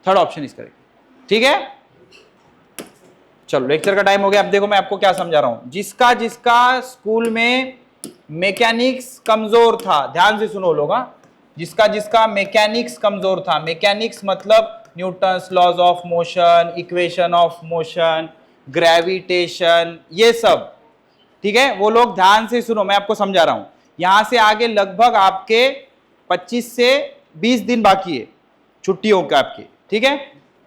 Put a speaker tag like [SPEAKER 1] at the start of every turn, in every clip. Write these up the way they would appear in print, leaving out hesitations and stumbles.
[SPEAKER 1] Third option is correct. ठीक है, चलो लेक्चर का टाइम हो गया। अब देखो मैं आपको क्या समझा रहा हूं। जिसका जिसका स्कूल में मैकेनिक्स कमजोर था, ध्यान से सुनो लोग, जिसका जिसका मैकेनिक्स कमजोर था, मैकेनिक्स मतलब Newton's laws of motion, equation of motion, gravitation, ये सब, ठीक है, वो लोग ध्यान से सुनो, मैं आपको समझा रहा हूं। यहां से आगे लगभग आपके 25 से 20 दिन बाकी है छुट्टियों के आपके, ठीक है।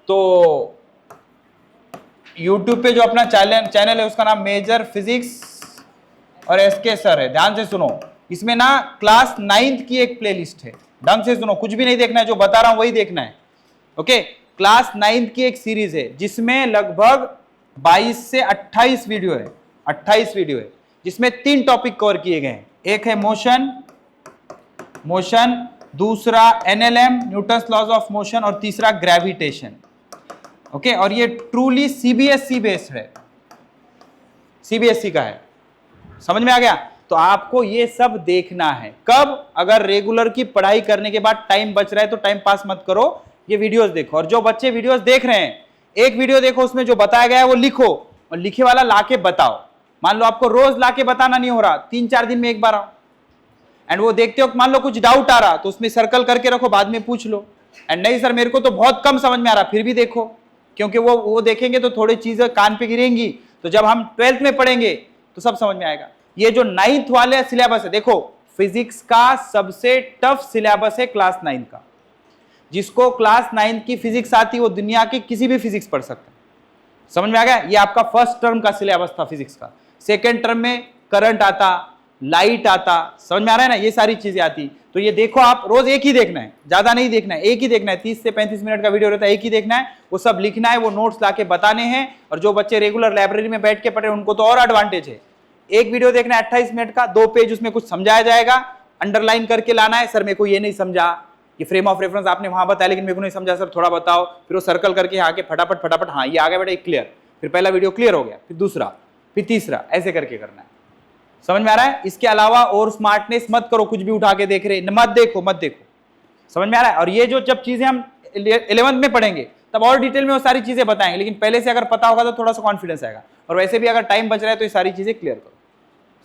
[SPEAKER 1] तो YouTube पे जो अपना चैनल है उसका नाम मेजर फिजिक्स और एसके सर है, ध्यान से सुनो। इसमें ना क्लास 9th की एक प्लेलिस्ट है, ढंग से सुनो, कुछ भी नहीं देखना है, जो बता रहा हूं वही देखना है। ओके, क्लास 9th की एक सीरीज है जिसमें लगभग 22 से 28 वीडियो है, 28 वीडियो है, जिसमें 3 टॉपिक कवर किए गए हैं। एक है मोशन, दूसरा NLM Newton's laws of motion, और तीसरा ग्रेविटेशन। ओके, और ये ट्रूली CBSE बेस्ड है, CBSE का है, समझ में आ गया। तो आपको ये सब देखना है कब, अगर रेगुलर की पढ़ाई करने के बाद टाइम बच रहा है तो टाइम पास मत करो, ये वीडियोस देखो। और जो बच्चे वीडियोस देख रहे हैं, एक वीडियो देखो, उसमें जो बताया गया है वो लिखो, और लिखे वाला लाके बताओ। मान लो आपको रोज लाके बताना नहीं हो रहा, 3-4 दिन में एक बार आओ, एंड वो देखते हो, मान लो कुछ डाउट आ रहा तो उसमें सर्कल करके रखो, बाद में पूछ लो। एंड नहीं सर मेरे को तो बहुत कम समझ में आ रहा, फिर भी देखो, क्योंकि वो देखेंगे तो थोड़ी चीजें कान पे गिरेंगी, तो जब हम 12th में पढ़ेंगे तो सब समझ में आएगा। ये जो 9th वाले सिलेबस है, देखो फिजिक्स का सबसे टफ सिलेबस है क्लास 9 का। जिसको क्लास 9 की फिजिक्स आती वो दुनिया की किसी भी फिजिक्स पढ़ सकता है, समझ में आ गया। ये आपका फर्स्ट टर्म का सिलेबस था फिजिक्स का। सेकेंड टर्म में करंट आता, लाइट आता, समझ में आ रहा है ना, ये सारी चीजें आती। तो ये देखो, आप रोज एक ही देखना है, ज्यादा नहीं देखना है, एक ही देखना है, 30 से 35 मिनट का वीडियो रहता है, एक ही देखना है, वो सब लिखना है, वो नोट्स लाके बताने हैं। और जो बच्चे रेगुलर लाइब्रेरी में बैठ के पढ़े उनको तो और एडवांटेज है, एक वीडियो देखना है 28 मिनट का, 2 पेज उसमें कुछ समझाया जाएगा, अंडरलाइन करके लाना है, सर मेरे को ये नहीं समझा, ये फ्रेम ऑफ रेफरेंस आपने वहां बताया लेकिन मेरे को नहीं समझा सर, थोड़ा बताओ। फिर वो सर्कल करके आके फटाफट हाँ ये आ गया बेटा क्लियर, फिर पहला वीडियो क्लियर हो गया, फिर दूसरा, फिर तीसरा, ऐसे करके करना है, समझ में आ रहा है। इसके अलावा और स्मार्टनेस मत करो, कुछ भी उठा के देख रहे मत देखो, समझ में आ रहा है। और ये जो जब चीजें हम 11th में पढ़ेंगे तब और डिटेल में वो सारी चीजें बताएंगे, लेकिन पहले से अगर पता होगा तो थोड़ा सा कॉन्फिडेंस आएगा। और वैसे भी अगर टाइम बच रहा है तो ये सारी चीजें क्लियर करो,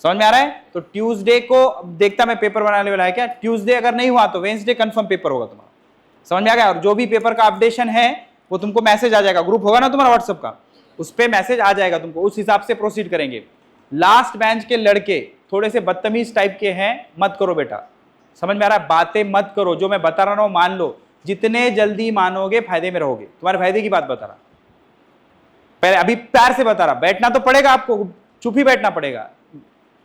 [SPEAKER 1] समझ में आ रहा है। तो ट्यूसडे को देखता मैं पेपर बनाने वाला है क्या, ट्यूसडे अगर नहीं हुआ तो वेंसडे कंफर्म पेपर होगा तुम्हारा, समझ में आ गया। और जो भी पेपर का अपडेशन है वो तुमको मैसेज आ जाएगा, ग्रुप होगा ना तुम्हारा व्हाट्सएप का, उस पर मैसेज आ जाएगा तुमको, उस हिसाब से प्रोसीड करेंगे। लास्ट बेंच के लड़के थोड़े से बदतमीज टाइप के हैं, मत करो बेटा, समझ में आ रहा है, बातें मत करो, जो मैं बता रहा हूं मान लो, जितने जल्दी मानोगे फायदे में रहोगे, तुम्हारे फायदे की बात बता रहा, पहले अभी प्यार से बता रहा, बैठना तो पड़ेगा आपको, चुप ही बैठना पड़ेगा।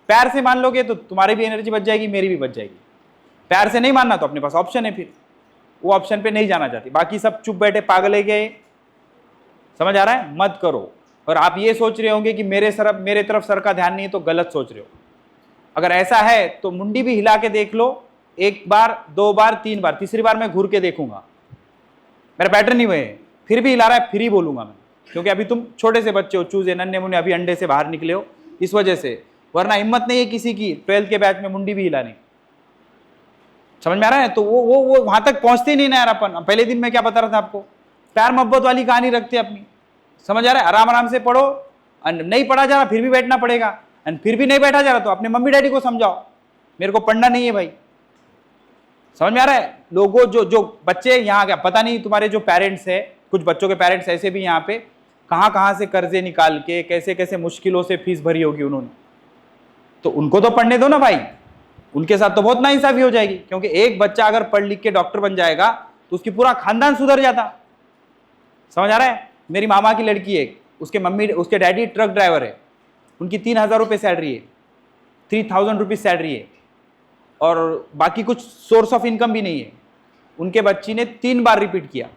[SPEAKER 1] प्यार से मान लोगे तो तुम्हारी भी एनर्जी बच जाएगी, मेरी भी बच जाएगी। प्यार से नहीं मानना तो अपने पास ऑप्शन है, फिर वो ऑप्शन पे नहीं जाना चाहती, बाकी सब चुप बैठे पागल गए, समझ आ रहा है, मत करो। और आप ये सोच रहे होंगे कि मेरे तरफ सर का ध्यान नहीं है, तो गलत सोच रहे हो। अगर ऐसा है तो मुंडी भी हिला के देख लो, 1 बार 2 बार 3 बार, तीसरी बार मैं घूर के देखूंगा, मेरा पैटर्न नहीं हुए, फिर भी हिला रहा है, फिर ही बोलूंगा मैं, क्योंकि अभी तुम छोटे से बच्चे हो, चूजे नन्हे मुन्ने, अभी अंडे से बाहर निकले हो, इस वजह से, वरना हिम्मत नहीं है किसी की 12th के बैच में मुंडी भी हिलाने, समझ में आ रहा है। तो वो वहां तक पहुंचते ही नहीं ना यार। अपन पहले दिन में क्या बता रहा था आपको, प्यार मोहब्बत वाली कहानी रखते अपनी, समझ आ रहा है, आराम आराम से पढ़ो, नहीं पढ़ा जा रहा फिर भी बैठना पड़ेगा, एंड फिर भी नहीं बैठा जा रहा तो अपने मम्मी डैडी को समझाओ मेरे को पढ़ना नहीं है भाई, समझ में आ रहा है। लोगों जो बच्चे यहाँ क्या पता नहीं, तुम्हारे जो पेरेंट्स है, कुछ बच्चों के पेरेंट्स ऐसे भी यहाँ पे कहाँ से कर्जे निकाल के कैसे कैसे मुश्किलों से फीस भरी होगी उन्होंने, तो उनको तो पढ़ने दो ना भाई, उनके साथ तो बहुत नाइंसाफी हो जाएगी। क्योंकि एक बच्चा अगर पढ़ लिख के डॉक्टर बन जाएगा तो उसकी पूरा खानदान सुधर जाता, समझ आ रहा है। मेरी मामा की लड़की है, उसके डैडी ट्रक ड्राइवर है, उनकी 3,000 रुपये सैलरी है, 3,000 रुपीज सैलरी है, और बाकी कुछ सोर्स ऑफ इनकम भी नहीं है। उनके बच्ची ने 3 बार रिपीट किया,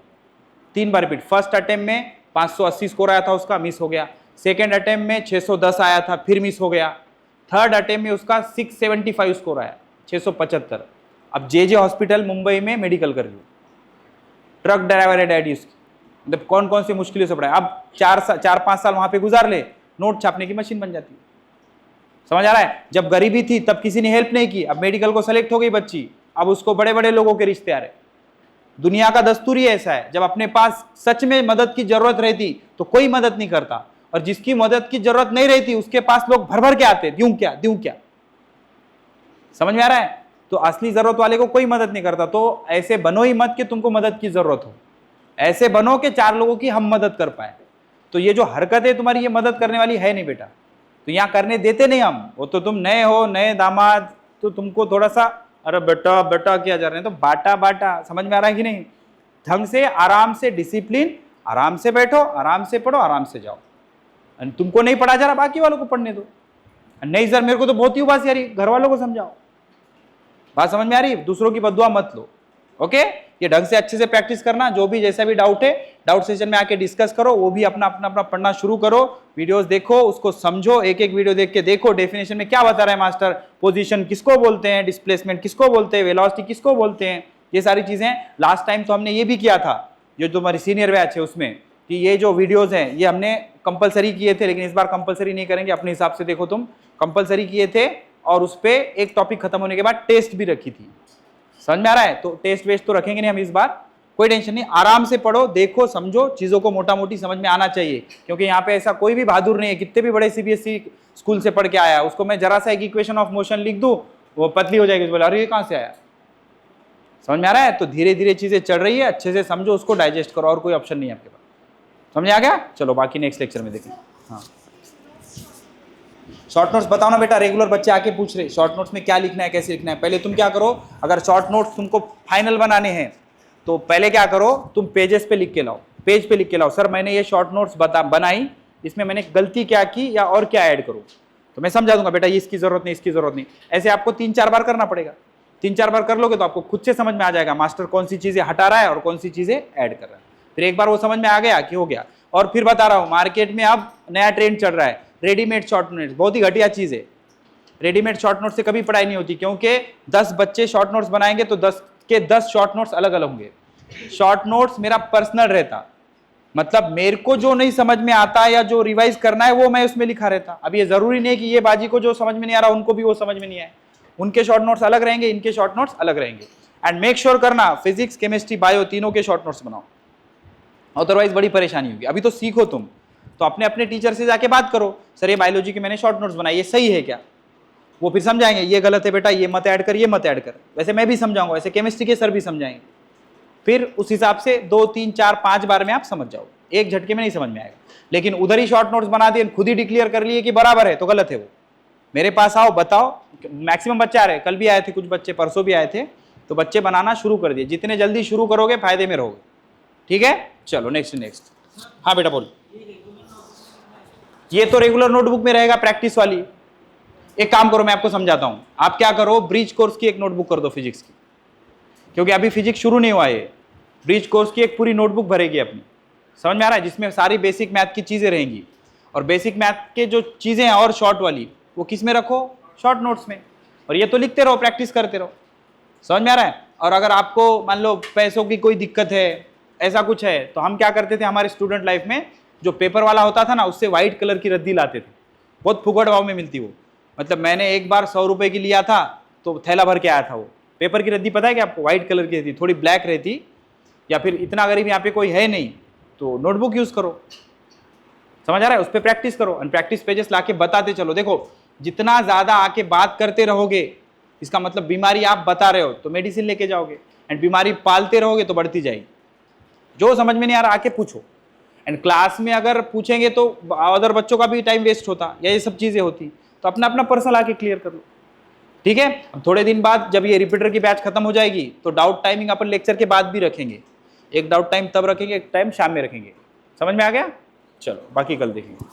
[SPEAKER 1] 3 बार रिपीट। फर्स्ट अटेम्प्ट में 580 स्कोर आया था उसका, मिस हो गया। सेकेंड अटेम्प्ट में 610 आया था, फिर मिस हो गया। थर्ड अटेम्प्ट में उसका 675 स्कोर आया, 675। अब जे हॉस्पिटल मुंबई में मेडिकल कर रही हूँ, ट्रक ड्राइवर है डैडी उसकी, मतलब कौन कौन सी मुश्किलों से पढ़ा है। अब 4-5 साल वहां पे गुजार ले, नोट छापने की मशीन बन जाती है, समझ आ रहा है। जब गरीबी थी तब किसी ने हेल्प नहीं की, अब मेडिकल को सेलेक्ट हो गई बच्ची, अब उसको बड़े बड़े लोगों के रिश्ते आ रहे, दुनिया का दस्तूर ही ऐसा है, जब अपने पास सच में मदद की जरूरत रहती तो कोई मदद नहीं करता, और जिसकी मदद की जरूरत नहीं रहती उसके पास लोग भर भर के आते, दूं क्या दूं क्या। समझ में आ रहा है? तो असली जरूरत वाले को कोई मदद नहीं करता। तो ऐसे बनो ही मत कि तुमको मदद की जरूरत हो, ऐसे बनो कि 4 लोगों की हम मदद कर पाए। तो ये जो हरकत है तुम्हारी, ये मदद करने वाली है नहीं बेटा, तो यहाँ करने देते नहीं हम। वो तो तुम नए हो, नए दामाद, तो तुमको थोड़ा सा अरे बेटा बेटा किया जा रहा है, तो बाटा बाटा, समझ में आ रहा है कि नहीं? ढंग से, आराम से, डिसिप्लिन, आराम से बैठो, आराम से पढ़ो, आराम से जाओ। तुमको नहीं पढ़ा जा रहा, बाकी वालों को पढ़ने दो। नहीं सर मेरे को तो बहुत ही उबास आ रही, घर वालों को समझाओ। बात समझ में आ रही है? दूसरों की बद्दुआ मत लो। ओके, ये ढंग से अच्छे से प्रैक्टिस करना। जो भी जैसा भी डाउट है, डाउट सेशन में आके डिस्कस करो। वो भी अपना अपना अपना पढ़ना शुरू करो, वीडियोस देखो, उसको समझो, एक एक वीडियो देख के देखो डेफिनेशन में क्या बता रहा है मास्टर, पोजीशन किसको बोलते हैं, डिस्प्लेसमेंट किसको बोलते हैं, वेलोसिटी किसको बोलते हैं, ये सारी चीजें। लास्ट टाइम तो हमने ये भी किया था, जो तुम्हारी सीनियर बैच है उसमें, कि ये जो वीडियोज हैं ये हमने कंपलसरी किए थे, लेकिन इस बार कंपलसरी नहीं करेंगे, अपने हिसाब से देखो तुम। कंपलसरी किए थे और उस पर एक टॉपिक खत्म होने के बाद टेस्ट भी रखी थी। समझ में आ रहा है? तो टेस्ट वेस्ट तो रखेंगे नहीं हम इस बार, कोई टेंशन नहीं। आराम से पढ़ो, देखो, समझो, चीजों को मोटा मोटी समझ में आना चाहिए, क्योंकि यहाँ पे ऐसा कोई भी बहादुर नहीं है। कितने भी बड़े सीबीएसई स्कूल से पढ़ के आया, उसको मैं जरा सा एक इक्वेशन ऑफ मोशन लिख दूं, वो पतली हो जाएगी, बोले अरे ये कहाँ से आया। समझ में आ रहा है? तो धीरे धीरे चीजें चल रही है, अच्छे से समझो, उसको डाइजेस्ट करो, और कोई ऑप्शन नहीं है आपके पास। समझ आ गया? चलो बाकी नेक्स्ट लेक्चर में देखें। हाँ, शॉर्ट नोट्स बताओ ना बेटा, रेगुलर बच्चे आके पूछ रहे शॉर्ट नोट्स में क्या लिखना है, कैसे लिखना है। पहले तुम क्या करो, अगर शॉर्ट नोट्स तुमको फाइनल बनाने हैं तो पहले क्या करो, तुम पेजेस पे लिख के लाओ, पेज पे लिख के लाओ, सर मैंने ये शॉर्ट नोट्स बनाई, इसमें मैंने गलती क्या की या और क्या ऐड करूँ, तो मैं समझा दूंगा बेटा ये इसकी जरूरत नहीं, इसकी जरूरत नहीं। ऐसे आपको 3-4 बार करना पड़ेगा। 3-4 बार कर लोगे तो आपको खुद से समझ में आ जाएगा मास्टर कौन सी चीजें हटा रहा है और कौन सी चीजें ऐड कर रहा है। फिर एक बार वो समझ में आ गया कि हो गया। और फिर बता रहा हूँ, मार्केट में अब नया ट्रेंड चल रहा है, रेडीमेड शॉर्ट नोट्स, बहुत ही घटिया चीज है। रेडीमेड शॉर्ट नोट से कभी पढ़ाई नहीं होती, क्योंकि 10 बच्चे शॉर्ट नोट्स बनाएंगे तो 10 के 10 शॉर्ट नोट्स अलग अलग होंगे। शॉर्ट नोट्स मेरा पर्सनल रहता, मतलब मेरे को जो नहीं समझ में आता या जो रिवाइज करना है वो मैं उसमें लिखा रहता। अब ये जरूरी नहीं है कि ये बाजी को जो समझ में नहीं आ रहा उनको भी वो समझ में नहीं आए, उनके शॉर्ट नोट्स अलग रहेंगे, इनके शॉर्ट नोट्स अलग रहेंगे। एंड मेक श्योर करना फिजिक्स, केमिस्ट्री, बायो तीनों के शॉर्ट नोट्स बनाओ, अदरवाइज बड़ी परेशानी होगी। अभी तो सीखो तुम, तो अपने अपने टीचर से जाके बात करो, सर ये बायोलॉजी के मैंने शॉर्ट नोट्स बनाए, ये सही है क्या? वो फिर समझाएंगे ये गलत है बेटा, ये मत ऐड कर, ये मत ऐड कर। वैसे मैं भी समझाऊंगा, वैसे केमिस्ट्री के सर भी समझाएंगे। फिर उस हिसाब से 2, 3, 4, 5 बार में आप समझ जाओ, एक झटके में नहीं समझ में आएगा। लेकिन उधर ही शॉर्ट नोट्स बना दिए, खुद ही डिक्लेयर कर लिए कि बराबर है, तो गलत है वो। मेरे पास आओ, बताओ। मैक्सिमम बच्चे आ रहे, कल भी आए थे कुछ बच्चे, परसों भी आए थे, तो बच्चे बनाना शुरू कर दिए। जितने जल्दी शुरू करोगे फायदे में रहोगे। ठीक है, चलो नेक्स्ट। हाँ बेटा बोल। ये तो रेगुलर नोटबुक में रहेगा, प्रैक्टिस वाली। एक काम करो, मैं आपको समझाता हूं। आप क्या करो, ब्रिज कोर्स की एक नोटबुक कर दो फिजिक्स की, क्योंकि अभी फिजिक्स शुरू नहीं हुआ है। ब्रिज कोर्स की एक पूरी नोटबुक भरेगी अपनी, समझ में आ रहा है, जिसमें सारी बेसिक मैथ की चीजें रहेंगी। और बेसिक मैथ के जो चीजें हैं और शॉर्ट वाली, वो किस में रखो, शॉर्ट नोट्स में। और ये तो लिखते रहो, प्रैक्टिस करते रहो। समझ में आ रहा है? और अगर आपको मान लो पैसों की कोई दिक्कत है, ऐसा कुछ है, तो हम क्या करते थे हमारे स्टूडेंट लाइफ में, जो पेपर वाला होता था ना, उससे व्हाइट कलर की रद्दी लाते थे, बहुत फुकट भाव में मिलती वो। मतलब मैंने एक बार 100 रुपए की लिया था, तो थैला भर के आया था वो पेपर की रद्दी। पता है कि आपको व्हाइट कलर की रहती, थोड़ी ब्लैक रहती। या फिर इतना गरीब यहाँ पे कोई है नहीं, तो नोटबुक यूज करो। समझ आ रहा है? उस पर प्रैक्टिस करो, एंड प्रैक्टिस पेजेस लाके बताते चलो। देखो, जितना ज्यादा आके बात करते रहोगे, इसका मतलब बीमारी आप बता रहे हो तो मेडिसिन लेके जाओगे, एंड बीमारी पालते रहोगे तो बढ़ती जाएगी। जो समझ में नहीं आ रहा आके पूछो। एंड क्लास में अगर पूछेंगे तो अदर बच्चों का भी टाइम वेस्ट होता, या ये सब चीजें होती, तो अपना अपना पर्सनल आके क्लियर कर लो। ठीक है, अब थोड़े दिन बाद जब ये रिपीटर की बैच खत्म हो जाएगी, तो डाउट टाइमिंग अपन लेक्चर के बाद भी रखेंगे। एक डाउट टाइम तब रखेंगे, एक टाइम शाम में रखेंगे। समझ में आ गया? चलो बाकी कल देखेंगे।